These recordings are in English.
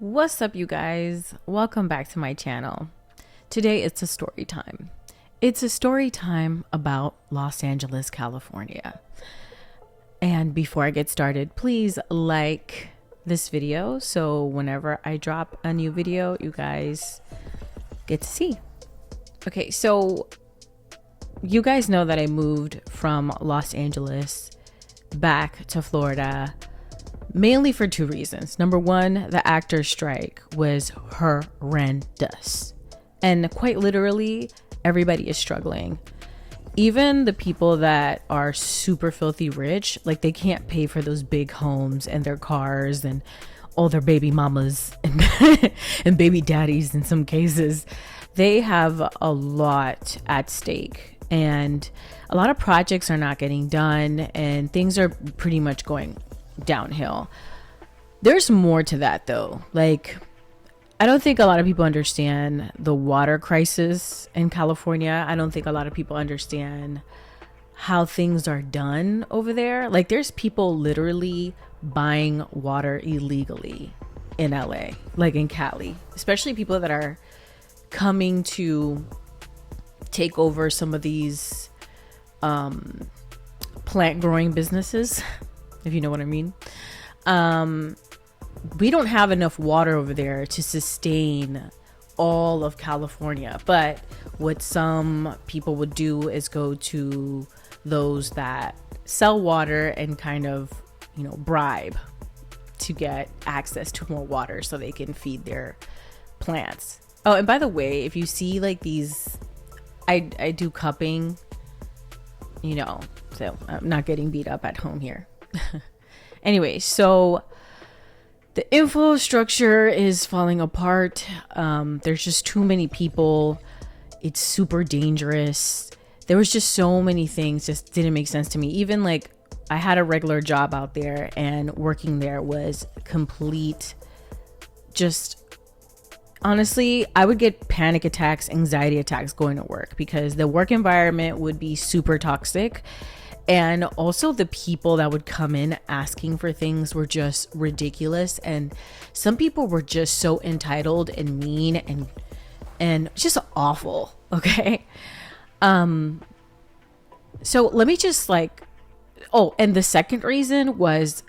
What's up, you guys? Welcome back to my channel. Today it's a story time. It's a story time about Los Angeles, California. And before I get started, please like this video so whenever I drop a new video, you guys get to see. Okay, so you guys know that I moved from Los Angeles back to Florida mainly for two reasons. Number one, the actors' strike was horrendous. And quite literally, everybody is struggling. Even the people that are super filthy rich, like they can't pay for those big homes and their cars and all their baby mamas and, and baby daddies in some cases. They have a lot at stake. And a lot of projects are not getting done and things are pretty much going downhill. There's more to that though. Like, I don't think a lot of people understand the water crisis in California. I don't think a lot of people understand how things are done over there. Like, there's people literally buying water illegally in LA, like in Cali, especially people that are coming to take over some of these plant growing businesses, if you know what I mean. We don't have enough water over there to sustain all of California. But what some people would do is go to those that sell water and kind of, bribe to get access to more water so they can feed their plants. Oh, and by the way, if you see like these, I do cupping, so I'm not getting beat up at home here. Anyway, so the infrastructure is falling apart. There's just too many people. It's super dangerous. There was just so many things just didn't make sense to me. Even like I had a regular job out there and working there was complete, just honestly, I would get panic attacks, anxiety attacks going to work because the work environment would be super toxic. And also the people that would come in asking for things were just ridiculous. And some people were just so entitled and mean and just awful. Okay. So let me just and the second reason was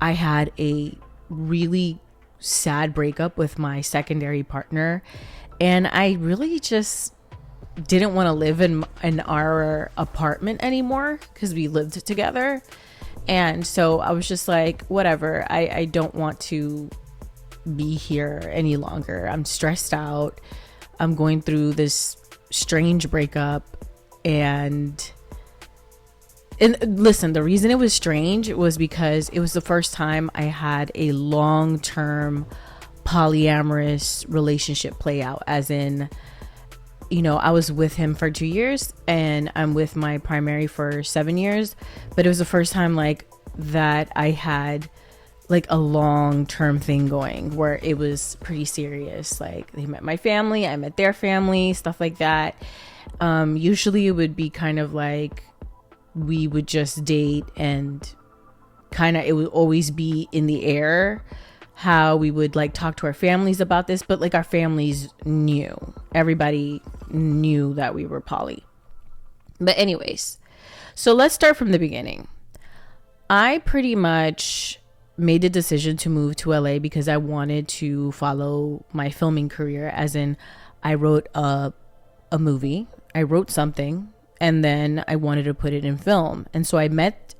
I had a really sad breakup with my secondary partner. And I really just didn't want to live in our apartment anymore because we lived together. And so I was just like, whatever, I don't want to be here any longer. I'm stressed out. I'm going through this strange breakup. And listen, the reason it was strange was because it was the first time I had a long-term polyamorous relationship play out, as in, I was with him for 2 years and I'm with my primary for 7 years, but it was the first time that I had a long-term thing going where it was pretty serious. Like, they met my family, I met their family, stuff like that. Usually it would be kind of like we would just date and it would always be in the air how we would talk to our families about this, but our families knew. Everybody knew that we were poly. But anyways, so let's start from the beginning. I pretty much made the decision to move to LA because I wanted to follow my filming career, as in I wrote a movie, I wrote something, and then I wanted to put it in film. And so I met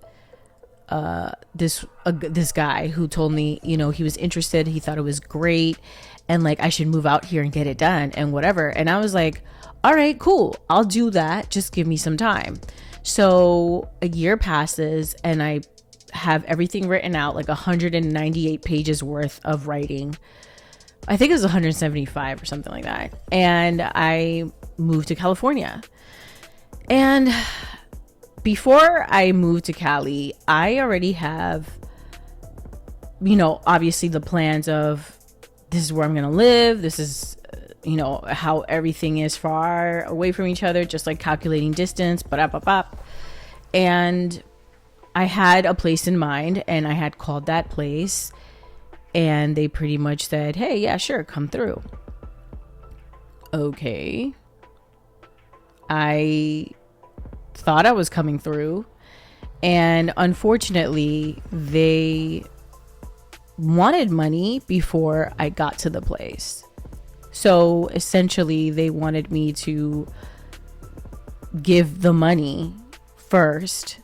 this guy who told me, he was interested, he thought it was great, and I should move out here and get it done and whatever. And I was like, all right, cool, I'll do that, just give me some time. So a year passes and I have everything written out, 198 pages worth of writing. I think it was 175 or something like that. And I moved to California. And before I moved to Cali, I already have, obviously the plans of this is where I'm going to live. This is, how everything is far away from each other, just calculating distance, and I had a place in mind and I had called that place. And they pretty much said, hey, yeah, sure, come through. Okay. I thought I was coming through. And unfortunately, they wanted money before I got to the place. So essentially, they wanted me to give the money first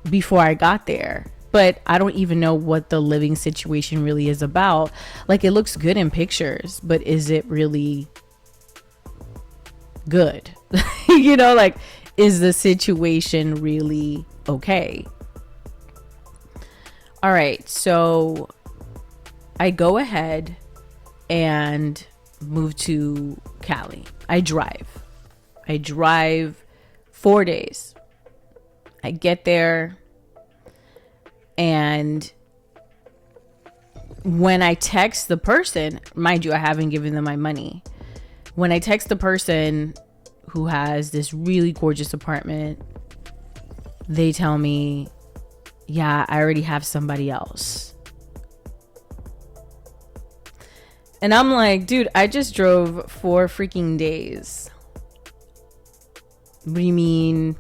before I got there. But I don't even know what the living situation really is about. Like, it looks good in pictures, but is it really good? You know, like, is the situation really okay? All right, so I go ahead and move to Cali. I drive 4 days. I get there, and when I text the person, mind you, I haven't given them my money. When I text the person who has this really gorgeous apartment, they tell me, yeah, I already have somebody else. And I'm like, dude, I just drove 4 freaking days. What do you mean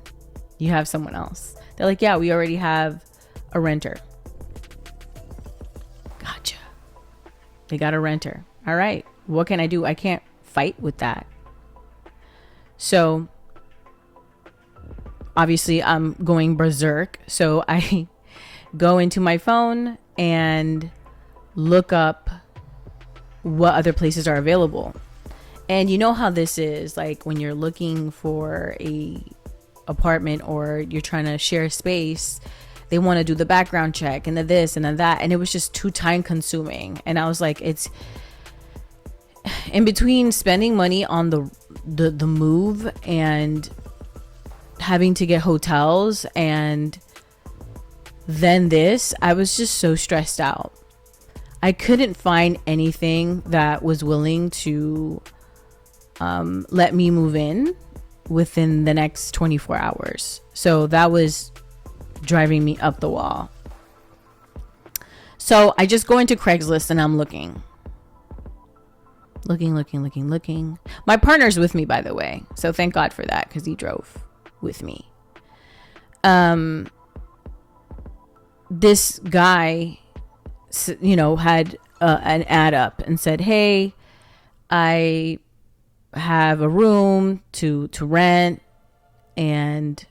you have someone else? They're like, yeah, we already have a renter. Gotcha. They got a renter. All right. What can I do? I can't fight with that. So obviously I'm going berserk. So I go into my phone and look up what other places are available. And you know how this is, like when you're looking for a apartment or you're trying to share space, they want to do the background check and the this and the that, and it was just too time consuming. And I was like, it's in between spending money on the move and having to get hotels and then this, I was just so stressed out. I couldn't find anything that was willing to let me move in within the next 24 hours. So that was driving me up the wall. So I just go into Craigslist and I'm looking. My partner's with me, by the way. So thank God for that, because he drove with me. This guy, you know, had an ad up and said, hey, I have a room to rent, and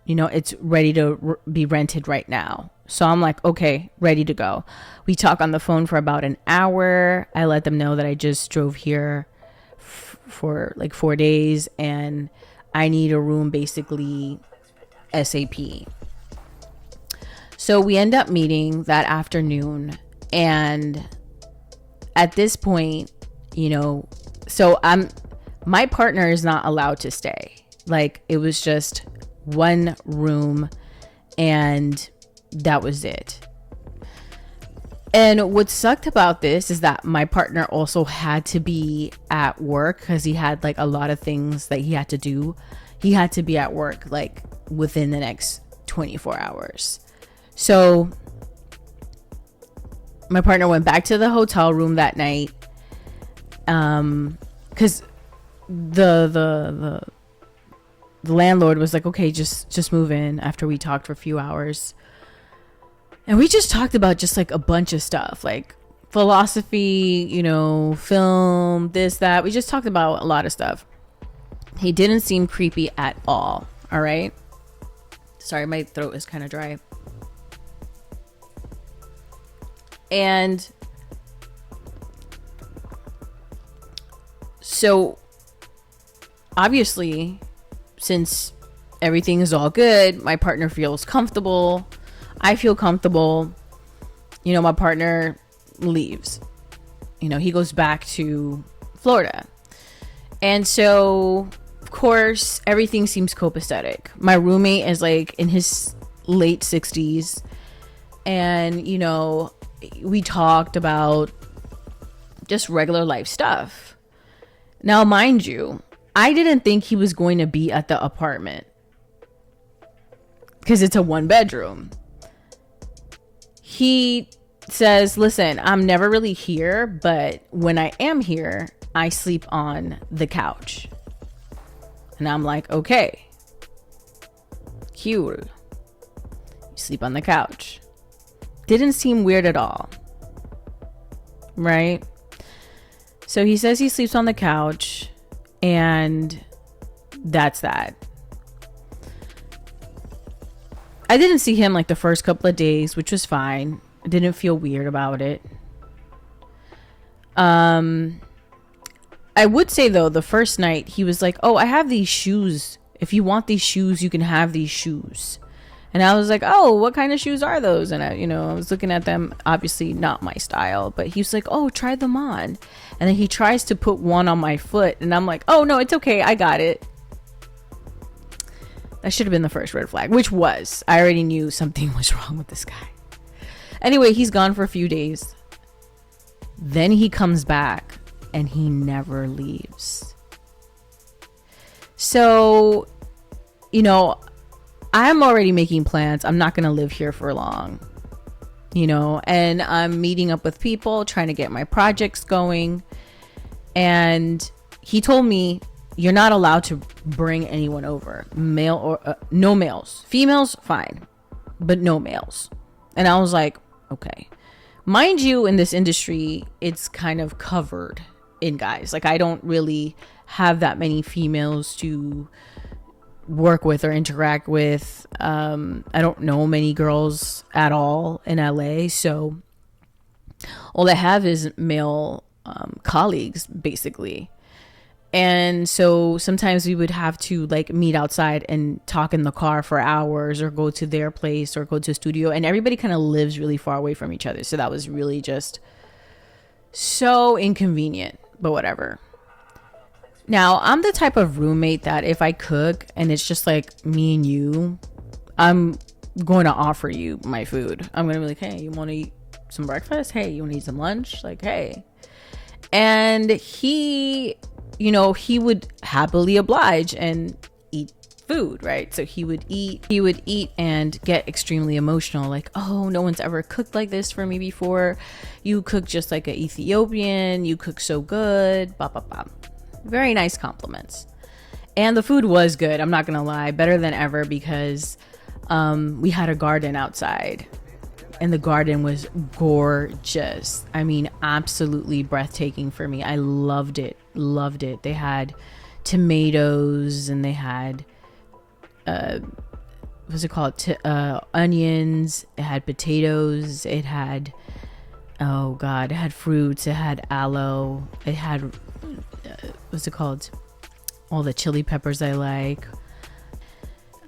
you know, it's ready to be rented right now. So I'm like, okay, ready to go. We talk on the phone for about an hour. I let them know that I just drove here for like 4 days and I need a room basically ASAP. So we end up meeting that afternoon, and at this point, you know, so my partner is not allowed to stay. Like, it was just one room and that was it. And what sucked about this is that my partner also had to be at work because he had like a lot of things that he had to do. He had to be at work like within the next 24 hours. So my partner went back to the hotel room that night, because the landlord was like, okay, just move in, after we talked for a few hours. And we just talked about just like a bunch of stuff, like philosophy, you know, film, this, that. We just talked about a lot of stuff. He didn't seem creepy at all. All right. Sorry, my throat is kind of dry. And so obviously, since everything is all good, my partner feels comfortable. I feel comfortable. You know, my partner leaves. You know, he goes back to Florida. And so, of course, everything seems copacetic. My roommate is like in his late 60s. And, you know, we talked about just regular life stuff. Now, mind you, I didn't think he was going to be at the apartment because it's a 1-bedroom. He says, listen, I'm never really here, but when I am here, I sleep on the couch. And I'm like, okay, cool. You sleep on the couch. Didn't seem weird at all. Right? So he says he sleeps on the couch, and that's that. I didn't see him like the first couple of days, which was fine. I didn't feel weird about it. I would say though, the first night he was like, oh, I have these shoes. If you want these shoes, you can have these shoes. And I was like, oh, what kind of shoes are those? And I was looking at them, obviously not my style, but he was like, oh, try them on. And then he tries to put one on my foot, and I'm like, oh no, it's okay, I got it. That should have been the first red flag, which was, I already knew something was wrong with this guy. Anyway, he's gone for a few days. Then he comes back and he never leaves. So, I'm already making plans. I'm not going to live here for long, and I'm meeting up with people, trying to get my projects going. And he told me, you're not allowed to bring anyone over, male or no males. Females, fine, but no males. And I was like, okay. Mind you, in this industry, it's kind of covered in guys. Like, I don't really have that many females to work with or interact with. I don't know many girls at all in LA. So all I have is male colleagues, basically. And so sometimes we would have to like meet outside and talk in the car for hours, or go to their place, or go to a studio, and everybody kind of lives really far away from each other. So that was really just so inconvenient, but whatever. Now, I'm the type of roommate that if I cook and it's just like me and you, I'm going to offer you my food. I'm going to be like, hey, you want to eat some breakfast? Hey, you want to eat some lunch? Like, hey. And he would happily oblige and eat food, right? So he would eat and get extremely emotional. Like, oh, no one's ever cooked like this for me before. You cook just like an Ethiopian. You cook so good. Bah, bah, bah. Very nice compliments. And the food was good. I'm not going to lie. Better than ever, because we had a garden outside. And the garden was gorgeous. I mean, absolutely breathtaking for me. I loved it. Loved it. They had tomatoes, and they had, what's it called? Onions. It had potatoes. It had, oh God, it had fruits. It had aloe. It had, what's it called? All the chili peppers I like.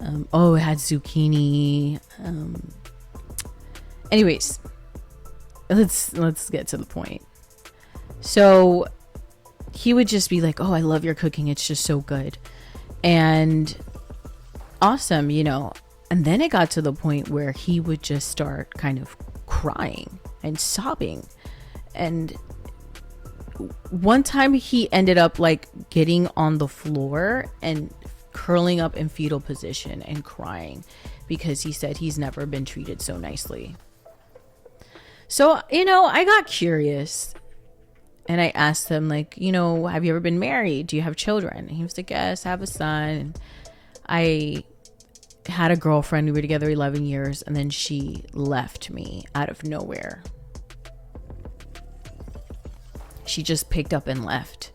It had zucchini. Anyways, let's get to the point. So he would just be like, oh, I love your cooking. It's just so good. And awesome, And then it got to the point where he would just start kind of crying and sobbing. And one time he ended up like getting on the floor and curling up in fetal position and crying, because he said he's never been treated so nicely. So, I got curious, and I asked him, like, have you ever been married? Do you have children? And he was like, yes, I have a son. And I had a girlfriend. We were together 11 years, and then she left me out of nowhere. She just picked up and left.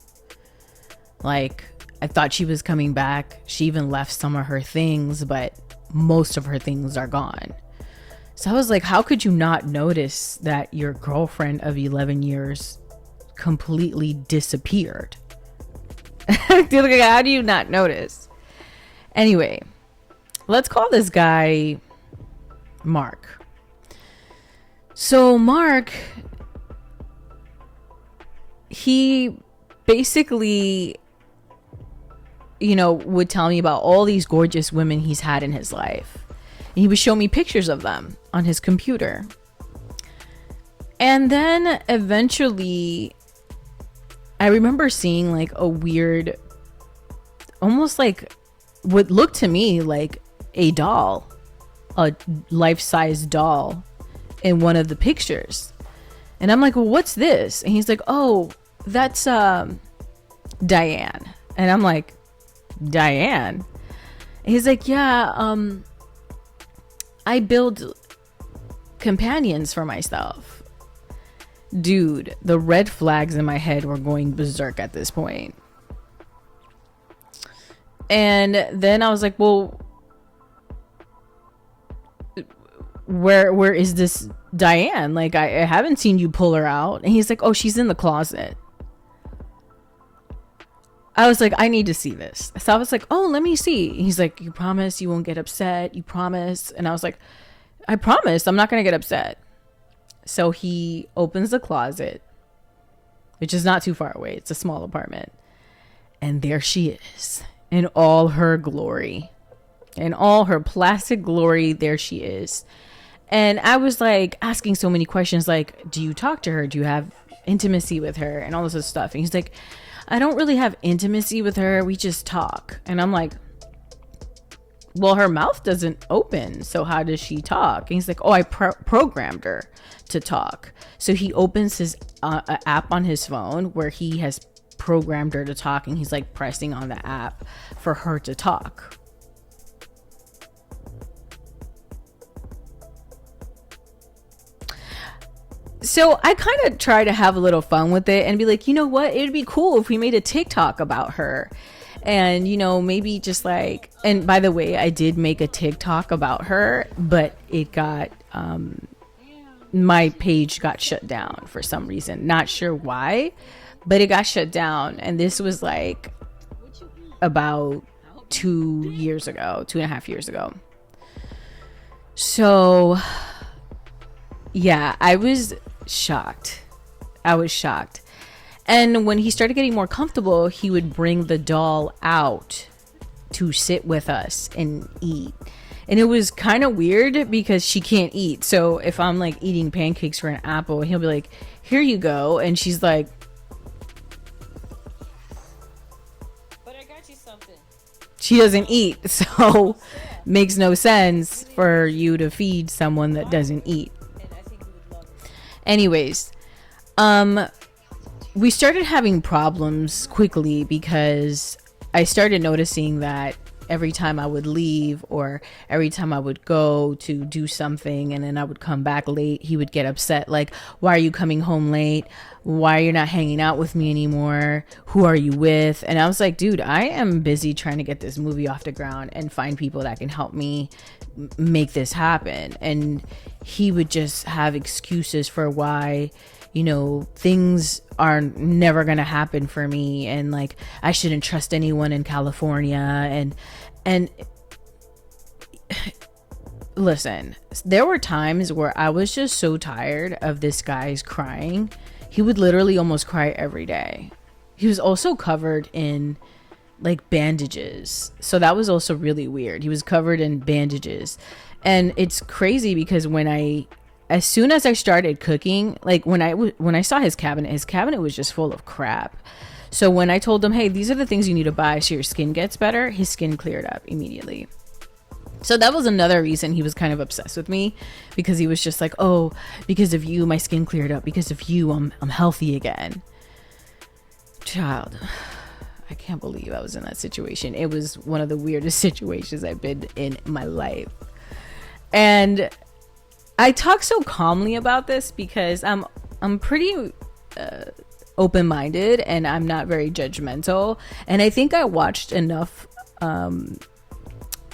Like, I thought she was coming back. She even left some of her things, but most of her things are gone. So I was like, how could you not notice that your girlfriend of 11 years completely disappeared? How do you not notice? Anyway, let's call this guy Mark. So Mark, he basically, would tell me about all these gorgeous women he's had in his life. And he would show me pictures of them on his computer. And then eventually, I remember seeing like a weird, almost like what looked to me like a life-size doll in one of the pictures. And I'm like, well, what's this? And he's like, oh, that's Diane. And I'm like, Diane? And he's like, yeah, I build companions for myself. Dude, the red flags in my head were going berserk at this point. And then I was like, well, where is this Diane? Like, I haven't seen you pull her out. And he's like, oh, she's in the closet. I was like, I need to see this. So I was like, oh, let me see. He's like, you promise you won't get upset? You promise? And I was like, I promise I'm not going to get upset. So he opens the closet, which is not too far away. It's a small apartment. And there she is in all her glory. In all her plastic glory, there she is. And I was like asking so many questions, like, do you talk to her? Do you have intimacy with her? And all this other stuff. And he's like, I don't really have intimacy with her. We just talk. And I'm like, well, her mouth doesn't open. So how does she talk? And he's like, oh, I programmed her to talk. So he opens his app on his phone where he has programmed her to talk. And he's like pressing on the app for her to talk. So I kind of try to have a little fun with it and be like, you know what? It'd be cool if we made a TikTok about her. And, you know, maybe just like, and by the way, I did make a TikTok about her, but it got, my page got shut down for some reason. Not sure why, but it got shut down. And this was like about 2 years ago, 2.5 years ago. So yeah, I was shocked. And when he started getting more comfortable, he would bring the doll out to sit with us and eat. And it was kind of weird because she can't eat. So if I'm like eating pancakes for an apple, he'll be like, here you go. And she's like, but I got you something. She doesn't eat. So makes no sense for you to feed someone that doesn't eat. Anyways, we started having problems quickly because I started noticing that every time I would leave or every time I would go to do something and then I would come back late, he would get upset. Like, why are you coming home late? Why are you not hanging out with me anymore? Who are you with? And I was like, dude, I am busy trying to get this movie off the ground and find people that can help me make this happen. And he would just have excuses for why, you know, things are never gonna happen for me, and like I shouldn't trust anyone in California. And listen, there were times where I was just so tired of this guy's crying. He would literally almost cry every day. He was also covered in like bandages, so that was also really weird. He was covered in bandages. And it's crazy because as soon as I started cooking, like when I saw his cabinet was just full of crap. So when I told him, hey, these are the things you need to buy so your skin gets better, his skin cleared up immediately. So that was another reason he was kind of obsessed with me, because he was just like, oh, because of you, my skin cleared up. Because of you, I'm healthy again. Child, I can't believe I was in that situation. It was one of the weirdest situations I've been in my life. And I talk so calmly about this because I'm pretty open-minded and I'm not very judgmental. And I think I watched enough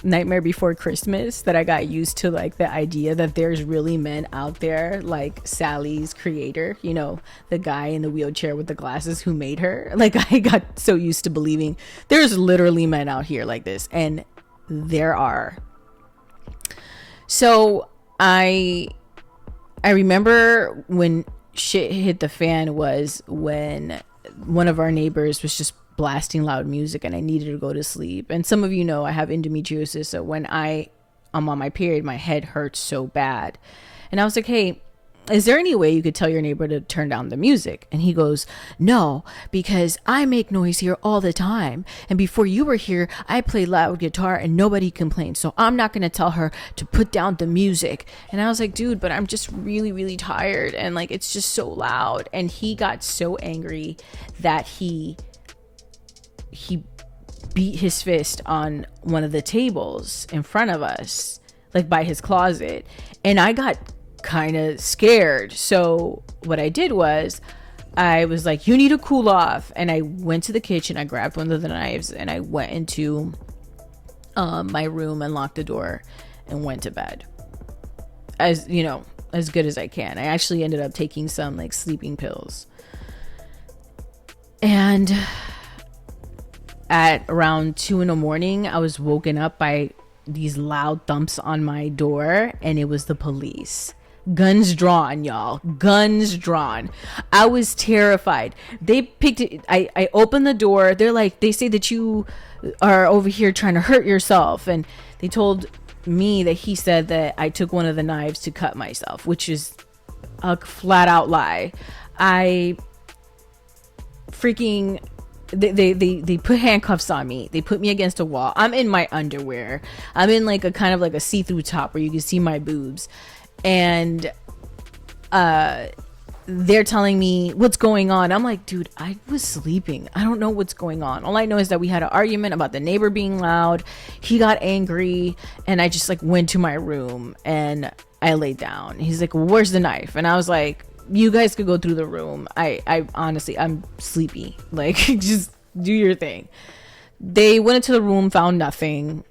Nightmare Before Christmas that I got used to like the idea that there's really men out there like Sally's creator, you know, the guy in the wheelchair with the glasses who made her. Like I got so used to believing there's literally men out here like this, and there are. So I remember when shit hit the fan was when one of our neighbors was just blasting loud music and I needed to go to sleep. And some of you know I have endometriosis, so when I'm on my period, my head hurts so bad. And I was like, hey, is there any way you could tell your neighbor to turn down the music? And he goes, no, because I make noise here all the time. And before you were here, I played loud guitar and nobody complained. So I'm not going to tell her to put down the music. And I was like, dude, but I'm just really, really tired. And like, it's just so loud. And he got so angry that he beat his fist on one of the tables in front of us, like by his closet. And I got kind of scared. So what I did was I was like, you need to cool off. And I went to the kitchen, I grabbed one of the knives, and I went into my room and locked the door and went to bed. As you know, as good as I can. I actually ended up taking some like sleeping pills. And at around 2 a.m, I was woken up by these loud thumps on my door, and it was the police. Guns drawn, y'all. Guns drawn. I was terrified. They picked it. I opened the door. They're like, they say that you are over here trying to hurt yourself. And they told me that he said that I took one of the knives to cut myself, which is a flat out lie. I freaking... They put handcuffs on me. They put me against a wall. I'm in my underwear. I'm in like a kind of like a see-through top where you can see my boobs. And they're telling me what's going on. I'm like, dude, I was sleeping. I don't know what's going on. All I know is that we had an argument about the neighbor being loud. He got angry, and I just like went to my room and I laid down. He's like, well, where's the knife? And I was like, you guys could go through the room. I honestly, I'm sleepy. Like, just do your thing. They went into the room, found nothing,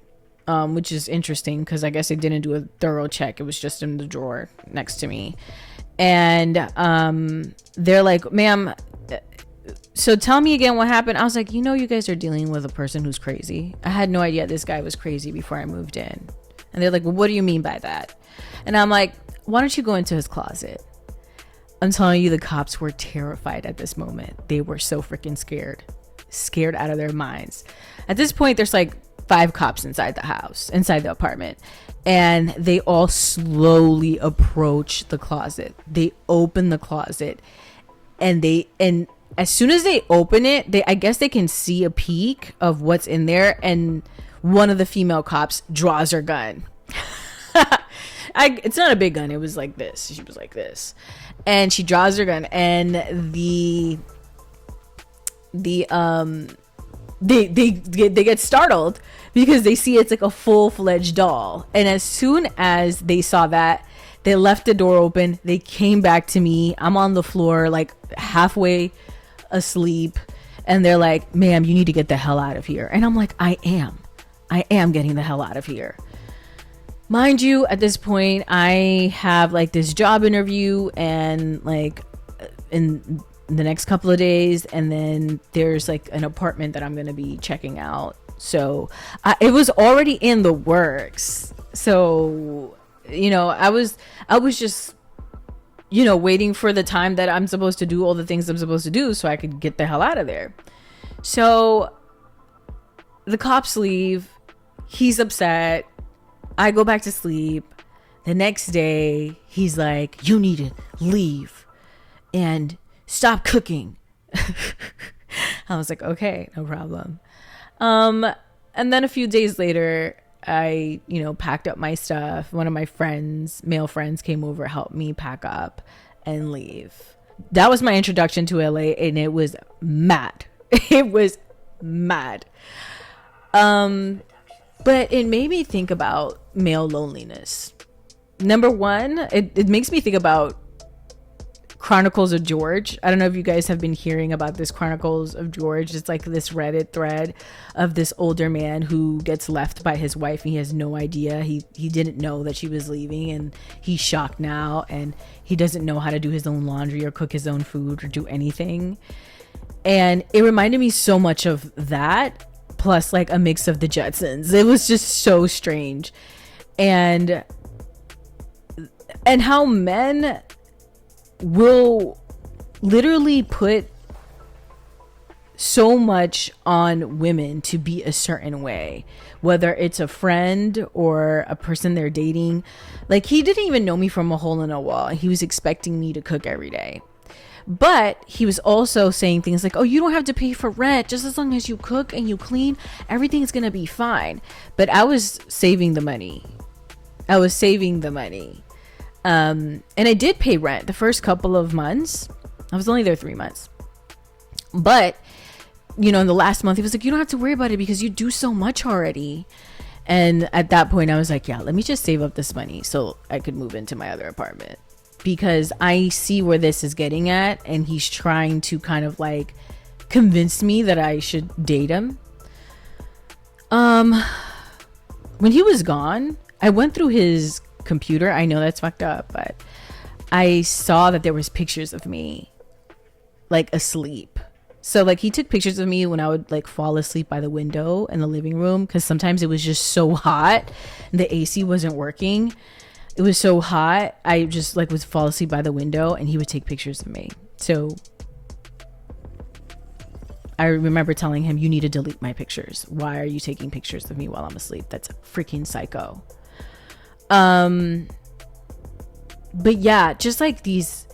which is interesting because I guess they didn't do a thorough check. It was just in the drawer next to me. And they're like, ma'am, so tell me again what happened. I was like, you know, you guys are dealing with a person who's crazy. I had no idea this guy was crazy before I moved in. And they're like, well, what do you mean by that? And I'm like, why don't you go into his closet? I'm telling you, the cops were terrified at this moment. They were so freaking scared out of their minds. At this point, there's like 5 cops inside the house, inside the apartment, and they all slowly approach the closet. They open the closet, and as soon as they open it, I guess they can see a peek of what's in there, and one of the female cops draws her gun. It's not a big gun. It was like this. She was like this. And she draws her gun, and they get startled because they see it's like a full-fledged doll. And as soon as they saw that, they left the door open. They came back to me. I'm on the floor, like halfway asleep, and they're like, ma'am, you need to get the hell out of here. And I'm like, I am getting the hell out of here. Mind you, at this point, I have like this job interview and like in the next couple of days, and then there's like an apartment that I'm going to be checking out. So it was already in the works. So, you know, I was just, you know, waiting for the time that I'm supposed to do all the things I'm supposed to do so I could get the hell out of there. So the cops leave. He's upset. I go back to sleep. The next day, he's like, you need to leave and stop cooking. I was like, okay, no problem. And then a few days later, I, you know, packed up my stuff. One of my friends, male friends, came over, helped me pack up and leave. That was my introduction to LA, and it was mad. It was mad. But it made me think about male loneliness. Number one, it makes me think about Chronicles of George. I don't know if you guys have been hearing about this Chronicles of George. It's like this Reddit thread of this older man who gets left by his wife, and he has no idea. He didn't know that she was leaving, and he's shocked now, and he doesn't know how to do his own laundry or cook his own food or do anything. And it reminded me so much of that, plus like a mix of the Jetsons. It was just so strange. And how men will literally put so much on women to be a certain way, whether it's a friend or a person they're dating. Like, he didn't even know me from a hole in a wall. He was expecting me to cook every day. But he was also saying things like, oh, you don't have to pay for rent. Just as long as you cook and you clean, everything's going to be fine. But I was saving the money. And I did pay rent the first couple of months. I was only there 3 months. But, you know, in the last month, he was like, you don't have to worry about it because you do so much already. And at that point, I was like, yeah, let me just save up this money so I could move into my other apartment. Because I see where this is getting at. And he's trying to kind of like convince me that I should date him. When he was gone, I went through his computer. I know that's fucked up, but I saw that there was pictures of me like asleep. So like he took pictures of me when I would like fall asleep by the window in the living room, because sometimes it was just so hot and the AC wasn't working. It was so hot, I just like would fall asleep by the window and he would take pictures of me. So I remember telling him, you need to delete my pictures. Why are you taking pictures of me while I'm asleep? That's freaking psycho. But yeah, just like these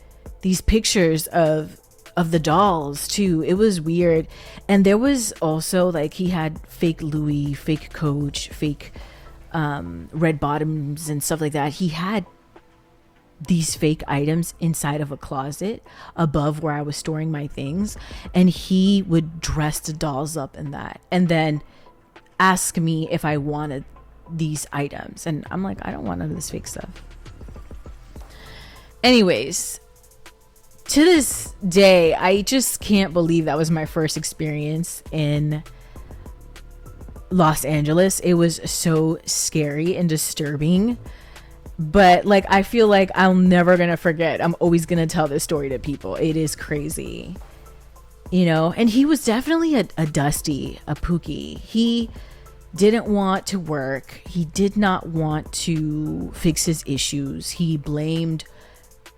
pictures of the dolls too. It was weird. And there was also like, he had fake Louis, fake Coach, fake red bottoms and stuff like that. He had these fake items inside of a closet above where I was storing my things, and he would dress the dolls up in that and then ask me if I wanted these items, and I'm like, I don't want none of this fake stuff. Anyways, to this day, I just can't believe that was my first experience in Los Angeles. It was so scary and disturbing, but like, I feel like I'm never gonna forget. I'm always gonna tell this story to people. It is crazy, you know. And he was definitely a Dusty, a Pookie. He didn't want to work. He did not want to fix his issues. He blamed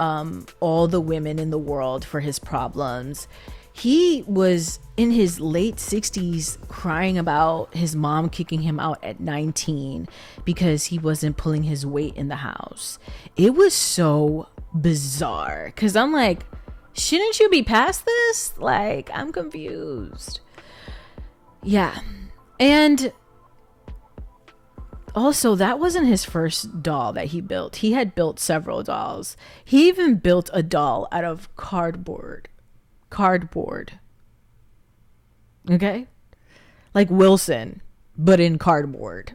all the women in the world for his problems. He was in his late 60s crying about his mom kicking him out at 19 because he wasn't pulling his weight in the house. It was so bizarre, because I'm like, shouldn't you be past this? Like, I'm confused. Yeah. And also, that wasn't his first doll that he built. He had built several dolls. He even built a doll out of cardboard. Okay, like Wilson, but in cardboard.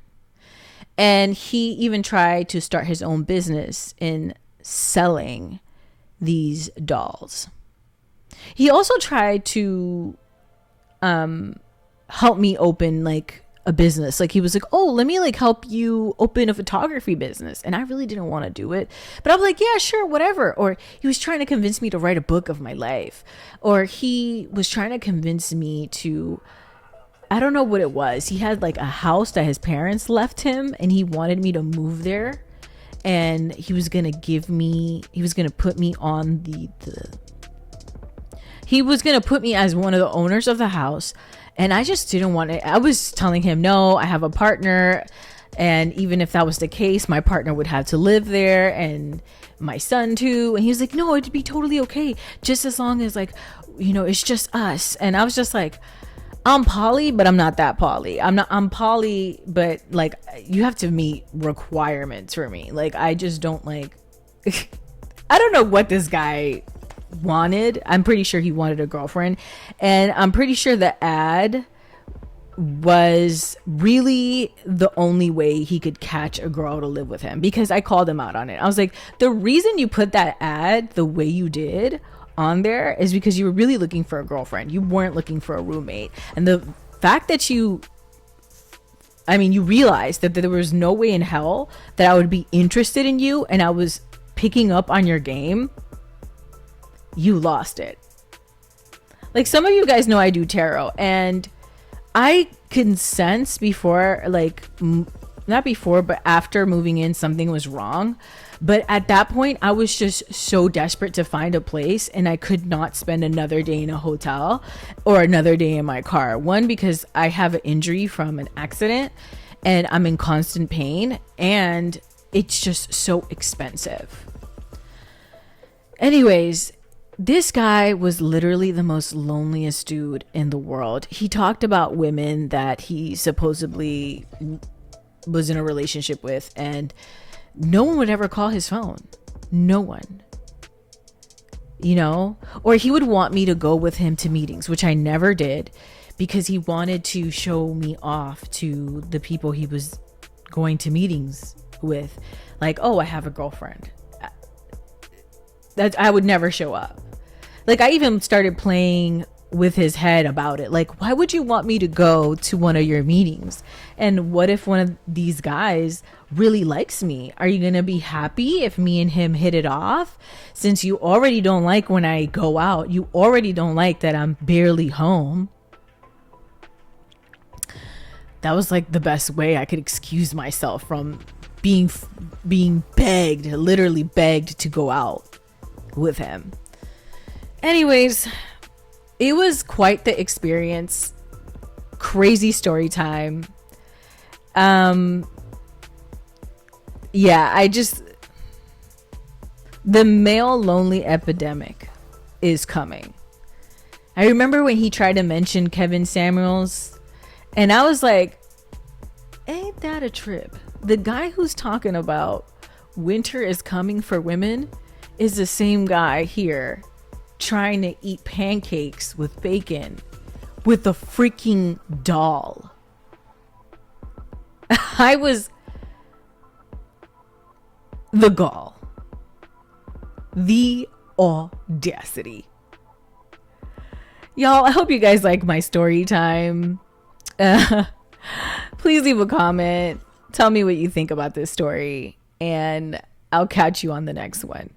And he even tried to start his own business in selling these dolls. He also tried to help me open like a business. Like, he was like, oh, let me like help you open a photography business. And I really didn't want to do it, but I was like, yeah, sure, whatever. Or he was trying to convince me to write a book of my life, or he was trying to convince me to, I don't know what it was. He had like a house that his parents left him, and he wanted me to move there, and he was gonna put me on he was gonna put me as one of the owners of the house. And I just didn't want it. I was telling him, no, I have a partner. And even if that was the case, my partner would have to live there, and my son too. And he was like, no, it'd be totally okay, just as long as like, you know, it's just us. And I was just like, I'm poly, but I'm not that poly. I'm poly, but like, you have to meet requirements for me. Like, I just don't like, I don't know what this guy wanted. I'm pretty sure he wanted a girlfriend, and I'm pretty sure the ad was really the only way he could catch a girl to live with him, because I called him out on it. I was like, the reason you put that ad the way you did on there is because you were really looking for a girlfriend. You weren't looking for a roommate. And the fact that you realized that there was no way in hell that I would be interested in you, and I was picking up on your game, you lost it. Like, some of you guys know I do tarot, and I can sense before, like, not before, but after moving in, something was wrong. But at that point, I was just so desperate to find a place, and I could not spend another day in a hotel or another day in my car. One, because I have an injury from an accident and I'm in constant pain, and it's just so expensive. Anyways, this guy was literally the most loneliest dude in the world. He talked about women that he supposedly was in a relationship with, and no one would ever call his phone. No one. You know? Or he would want me to go with him to meetings, which I never did, because he wanted to show me off to the people he was going to meetings with. Like, oh, I have a girlfriend. That I would never show up. Like, I even started playing with his head about it. Like, why would you want me to go to one of your meetings? And what if one of these guys really likes me? Are you going to be happy if me and him hit it off? Since you already don't like when I go out, you already don't like that I'm barely home. That was like the best way I could excuse myself from being begged, literally begged to go out with him. Anyways, it was quite the experience. Crazy story time. Yeah, the male lonely epidemic is coming. I remember when he tried to mention Kevin Samuels, and I was like, ain't that a trip? The guy who's talking about winter is coming for women is the same guy here trying to eat pancakes with bacon with a freaking doll. I was the gall, the audacity. Y'all, I hope you guys like my story time. Please leave a comment. Tell me what you think about this story, and I'll catch you on the next one.